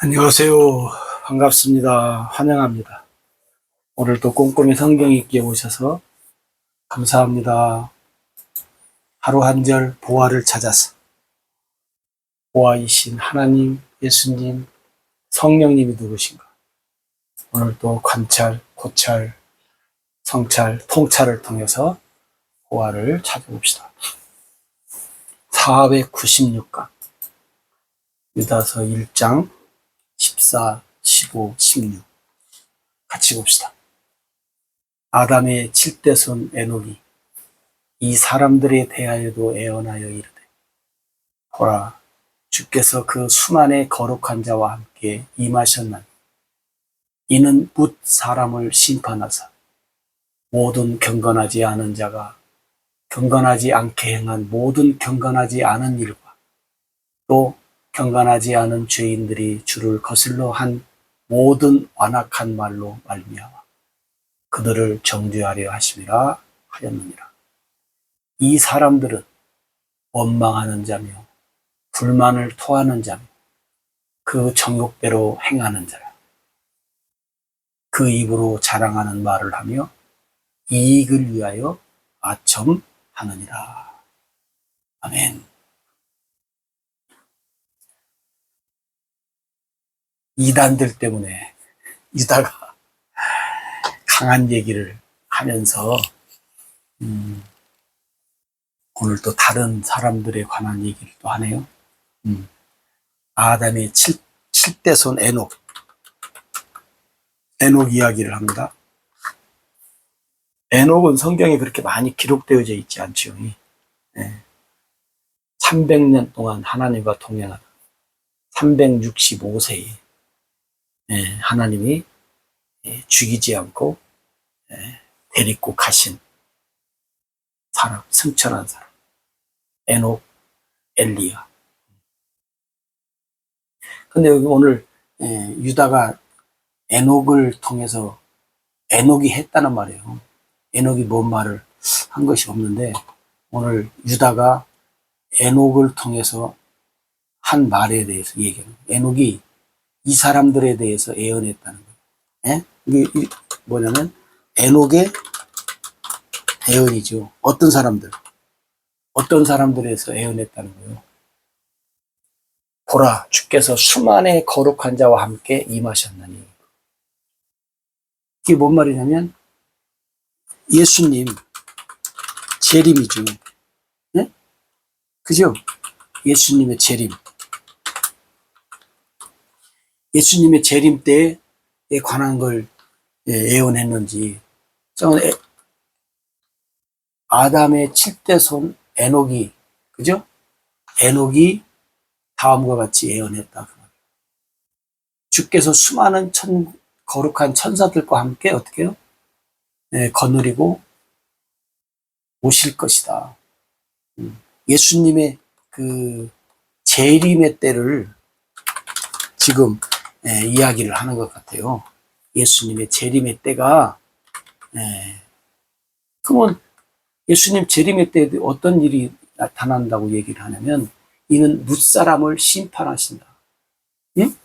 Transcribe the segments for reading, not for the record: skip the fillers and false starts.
안녕하세요. 반갑습니다. 환영합니다. 오늘도 꼼꼼히 성경 읽기에 오셔서 감사합니다. 하루 한 절 보화를 찾아서 보화이신 하나님, 예수님, 성령님이 누구신가? 오늘도 관찰, 고찰, 성찰, 통찰을 통해서 보화를 찾아봅시다. 496강 유다서 1장 14, 15, 16 같이 봅시다. 아담의 7대손 에녹이 이 사람들에 대하여도 애언하여 이르되 보라 주께서 그 수만의 거룩한 자와 함께 임하셨나니 이는 뭇 사람을 심판하사 모든 경건하지 않은 자가 경건하지 않게 행한 모든 경건하지 않은 일과 또 경건하지 않은 죄인들이 주를 거슬러 한 모든 완악한 말로 말미암아 그들을 정죄하려 하심이라 하였느니라. 이 사람들은 원망하는 자며 불만을 토하는 자며 그 정욕대로 행하는 자라. 그 입으로 자랑하는 말을 하며 이익을 위하여 아첨하느니라. 아멘. 이단들 때문에 유다가 강한 얘기를 하면서 오늘 또 다른 사람들에 관한 얘기를 또 하네요. 아담의 7대손 에녹 이야기를 합니다. 에녹은 성경에 그렇게 많이 기록되어져 있지 않죠. 300년 동안 하나님과 동행하다 365세에 하나님이 죽이지 않고 데리고 가신 사람, 승천한 사람 에녹, 엘리야. 근데 여기 오늘 유다가 에녹을 통해서 에녹이 했다는 말이에요. 에녹이 뭔 말을 한 것이 없는데 오늘 유다가 에녹을 통해서 한 말에 대해서 얘기해요. 에녹이 이 사람들에 대해서 애언했다는 거예요. 이게 뭐냐면 에녹의 애언이죠. 어떤 사람들에서 애언했다는 거예요. 보라, 주께서 수만의 거룩한 자와 함께 임하셨나니. 이게 뭔 말이냐면 예수님 재림이죠. 네? 그죠? 예수님의 재림. 예수님의 재림 때에 관한 걸 예언했는지. 아담의 7대손 에녹이, 그죠? 에녹이 다음과 같이 예언했다. 주께서 수많은 거룩한 천사들과 함께 어떻게 해요? 거느리고 오실 것이다. 예수님의 그 재림의 때를 지금 이야기를 하는 것 같아요. 예수님의 재림의 때가 그러면 예수님 재림의 때 어떤 일이 나타난다고 얘기를 하냐면 이는 뭇사람을 심판하신다. 응?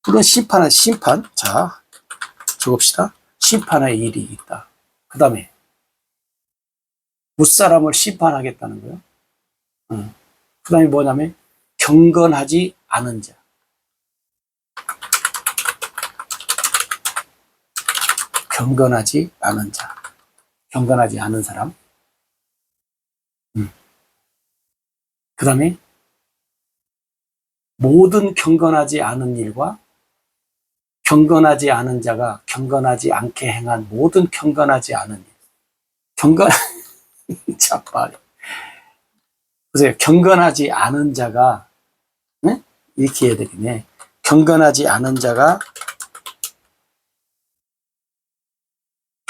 그런 심판. 자, 적읍시다. 심판의 일이 있다. 그 다음에 뭇사람을 심판하겠다는 거예요. 그 다음에 뭐냐면 경건하지 않은 자. 경건하지 않은 자. 경건하지 않은 사람. 그 다음에 모든 경건하지 않은 일과 경건하지 않은 자가 경건하지 않게 행한 모든 경건하지 않은 일. 참 말이. 보세요. 경건하지 않은 자가, 네? 이렇게 해야 되겠네. 경건하지 않은 자가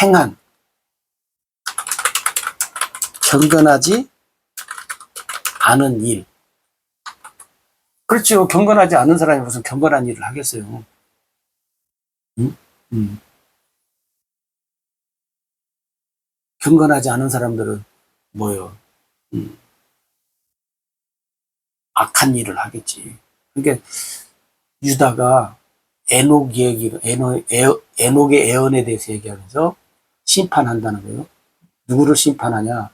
행한, 경건하지 않은 일. 그렇죠. 경건하지 않은 사람이 무슨 경건한 일을 하겠어요. 경건하지 않은 사람들은 뭐요? 악한 일을 하겠지. 그러니까 유다가 에녹의 애언에 대해서 얘기하면서 심판한다는 거예요. 누구를 심판하냐?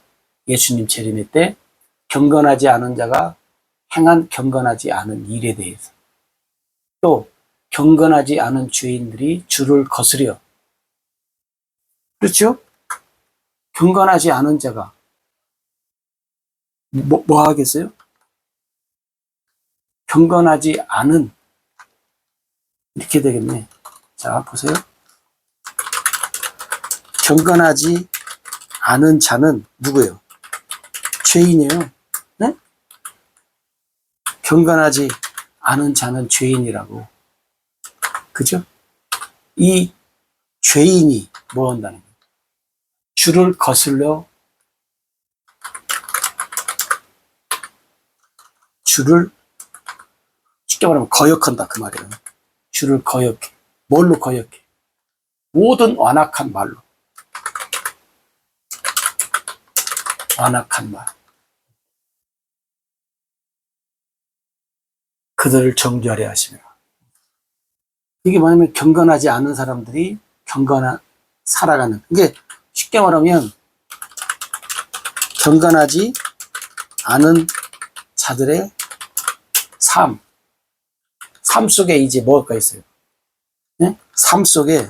예수님 재림의 때 경건하지 않은 자가 행한 경건하지 않은 일에 대해서, 또 경건하지 않은 죄인들이 주를 거스려, 그렇죠? 경건하지 않은 자가 뭐 하겠어요? 경건하지 않은, 이렇게 되겠네. 자, 보세요. 경건하지 않은 자는 누구예요? 죄인이에요. 네? 경건하지 않은 자는 죄인이라고. 그죠? 이 죄인이 뭐 한다는 거예요? 주를 거슬러 주를 쉽게 말하면 거역한다 그 말이에요. 주를 거역해. 뭘로 거역해? 모든 완악한 말로. 완악한 말. 그들을 정죄하려 하시며. 이게 뭐냐면 경건하지 않은 사람들이 살아가는. 이게 쉽게 말하면 경건하지 않은 자들의 삶 속에 이제 뭐가 있어요? 네? 삶 속에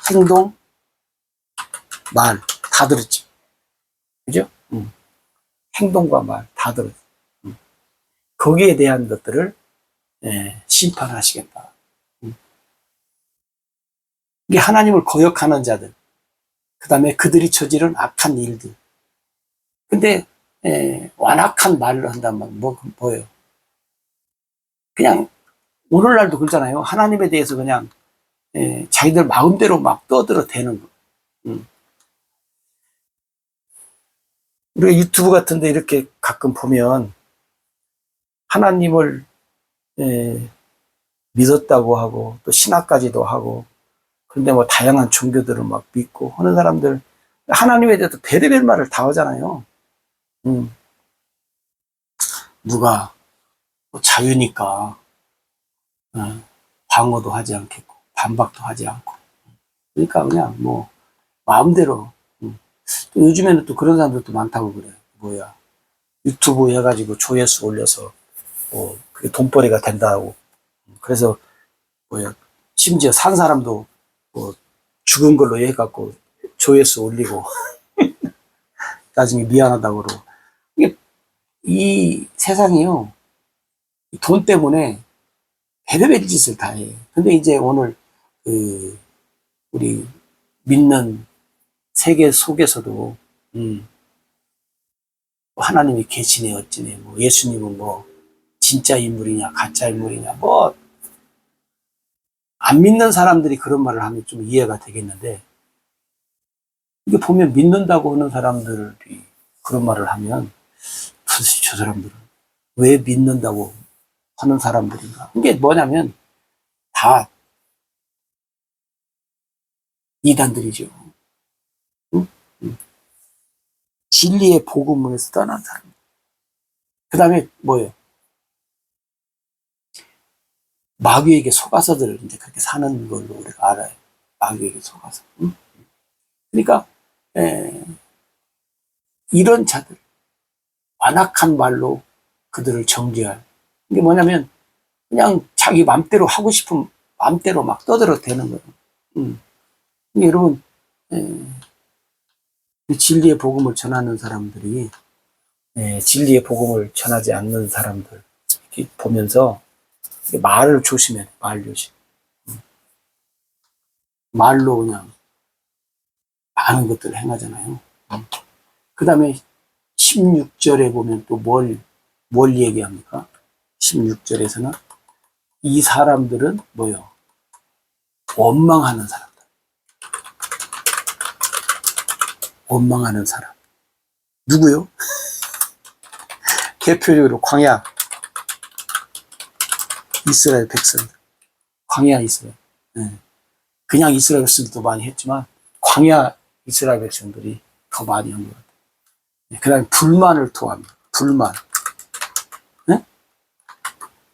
행동, 말 다 들었죠. 그죠? 행동과 말 다 들었죠. 거기에 대한 것들을 심판하시겠다. 이게 하나님을 거역하는 자들, 그 다음에 그들이 저지른 악한 일들. 근데 완악한 말을 한다면 뭐예요? 그냥 오늘날도 그러잖아요. 하나님에 대해서 그냥 자기들 마음대로 막 떠들어대는 거. 우리가 유튜브 같은데 이렇게 가끔 보면 하나님을 믿었다고 하고 또 신학까지도 하고, 그런데 뭐 다양한 종교들을 막 믿고 하는 사람들, 하나님에 대해서 별의별 말을 다 하잖아요. 누가 뭐 자유니까 방어도 하지 않겠고 반박도 하지 않고, 그러니까 그냥 뭐 마음대로. 또 요즘에는 또 그런 사람들도 많다고 그래요. 뭐야, 유튜브 해가지고 조회수 올려서 뭐 그게 돈벌이가 된다고. 그래서 뭐야, 심지어 산 사람도 뭐 죽은 걸로 해갖고 조회수 올리고 나중에 미안하다고 그러고. 이게 이 세상이요, 돈 때문에 별의별 짓을 다 해. 근데 이제 오늘 우리 믿는 세계 속에서도 하나님이 계시네 어찌네, 뭐 예수님은 뭐 진짜 인물이냐 가짜 인물이냐, 뭐 안 믿는 사람들이 그런 말을 하면 좀 이해가 되겠는데, 이게 보면 믿는다고 하는 사람들이 그런 말을 하면 도대체 저 사람들은 왜 믿는다고 하는 사람들인가. 이게 뭐냐면 다 이단들이죠. 진리의 복음에서 떠난 사람. 그 다음에 뭐예요? 마귀에게 속아서들 이제 그렇게 사는 걸로 우리가 알아요. 마귀에게 속아서. 그러니까 이런 자들, 완악한 말로 그들을 정죄할. 이게 뭐냐면 그냥 자기 맘대로 하고 싶은 맘대로 막 떠들어도 되는 거예요. 여러분, 진리의 복음을 전하는 사람들이 진리의 복음을 전하지 않는 사람들 이렇게 보면서 말을 조심해. 말 조심. 말로 그냥 많은 것들을 행하잖아요. 그 다음에 16절에 보면 또 뭘 얘기합니까? 16절에서는 이 사람들은 뭐요? 원망하는 사람들. 원망하는 사람. 누구요? 대표적으로 광야 이스라엘 백성들. 광야 이스라엘. 그냥 이스라엘 백성들도 많이 했지만 광야 이스라엘 백성들이 더 많이 한 것 같아요. 그 다음에 불만을 토합니다. 불만.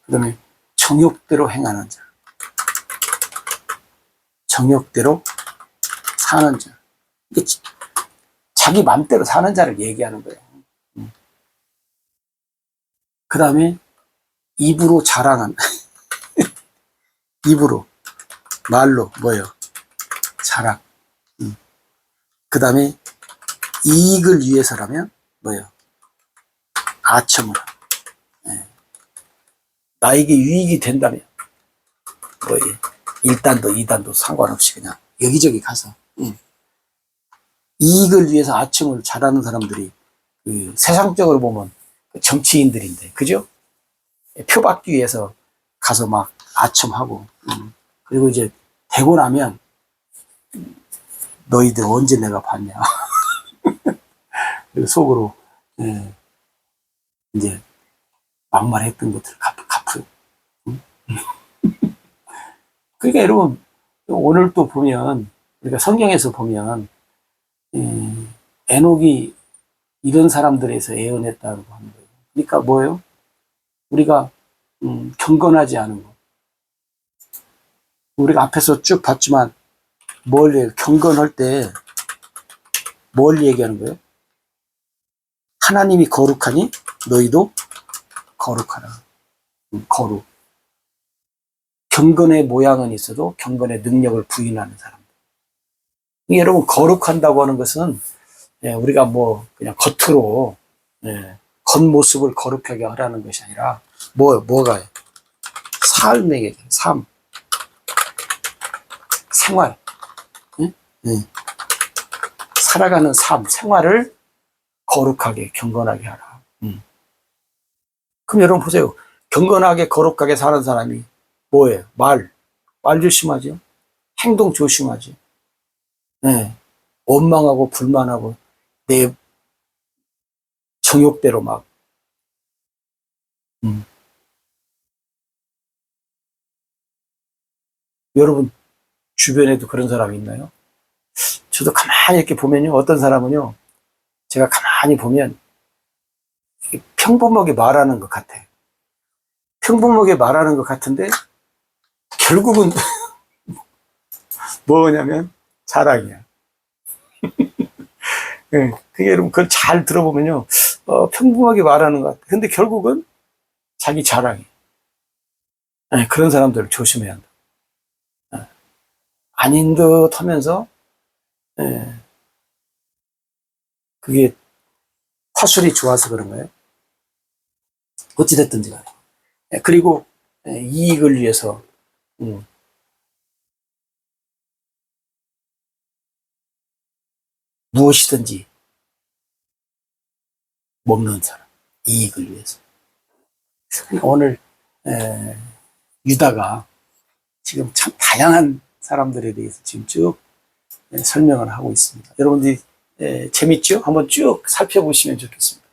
그 다음에 정욕대로 행하는 자. 정욕대로 사는 자. 이게 자기 맘대로 사는 자를 얘기하는 거예요. 그 다음에 입으로 자랑한 입으로 말로 뭐예요? 자랑. 그 다음에 이익을 위해서라면 뭐예요? 아첨을. 예. 나에게 유익이 된다면 뭐 1단도 2단도 상관없이 그냥 여기저기 가서 이익을 위해서 아첨을 잘하는 사람들이 그 세상적으로 보면 정치인들인데, 그죠? 표 받기 위해서 가서 막 아첨하고, 그리고 이제 되고 나면 너희들 언제 내가 봤냐. 그리고 속으로 이제 막말했던 것들을 갚고. 그러니까 여러분, 오늘 또 보면, 우리가 성경에서 보면 에녹이 이런 사람들에서 예언했다고 하는 거예요. 그러니까 뭐예요? 우리가 경건하지 않은 것. 우리가 앞에서 쭉 봤지만 뭘 경건할 때 뭘 얘기하는 거예요? 하나님이 거룩하니 너희도 거룩하라. 거룩. 경건의 모양은 있어도 경건의 능력을 부인하는 사람들. 여러분, 거룩한다고 하는 것은 우리가 뭐 그냥 겉으로 겉모습을 거룩하게 하라는 것이 아니라 뭐가요? 삶에게, 삶, 생활, 살아가는 삶, 생활을 거룩하게, 경건하게 하라. 그럼 여러분 보세요. 경건하게, 거룩하게 사는 사람이 뭐예요? 말 조심하죠. 행동 조심하죠. 원망하고 불만하고 내 정욕대로 막. 여러분 주변에도 그런 사람이 있나요? 저도 가만히 이렇게 보면요, 어떤 사람은요, 제가 가만히 보면 평범하게 말하는 것 같아요. 평범하게 말하는 것 같은데 결국은 뭐냐면 자랑이야. 그게 여러분 그걸 잘 들어보면요, 평범하게 말하는 것 같아. 근데 결국은 자기 자랑이. 그런 사람들을 조심해야 한다. 아닌 듯 하면서 그게 화술이 좋아서 그런 거예요. 어찌됐든지 간에. 그리고 이익을 위해서 무엇이든지 먹는 사람, 이익을 위해서. 오늘 유다가 지금 참 다양한 사람들에 대해서 지금 쭉 설명을 하고 있습니다. 여러분들이 재밌죠? 한번 쭉 살펴보시면 좋겠습니다.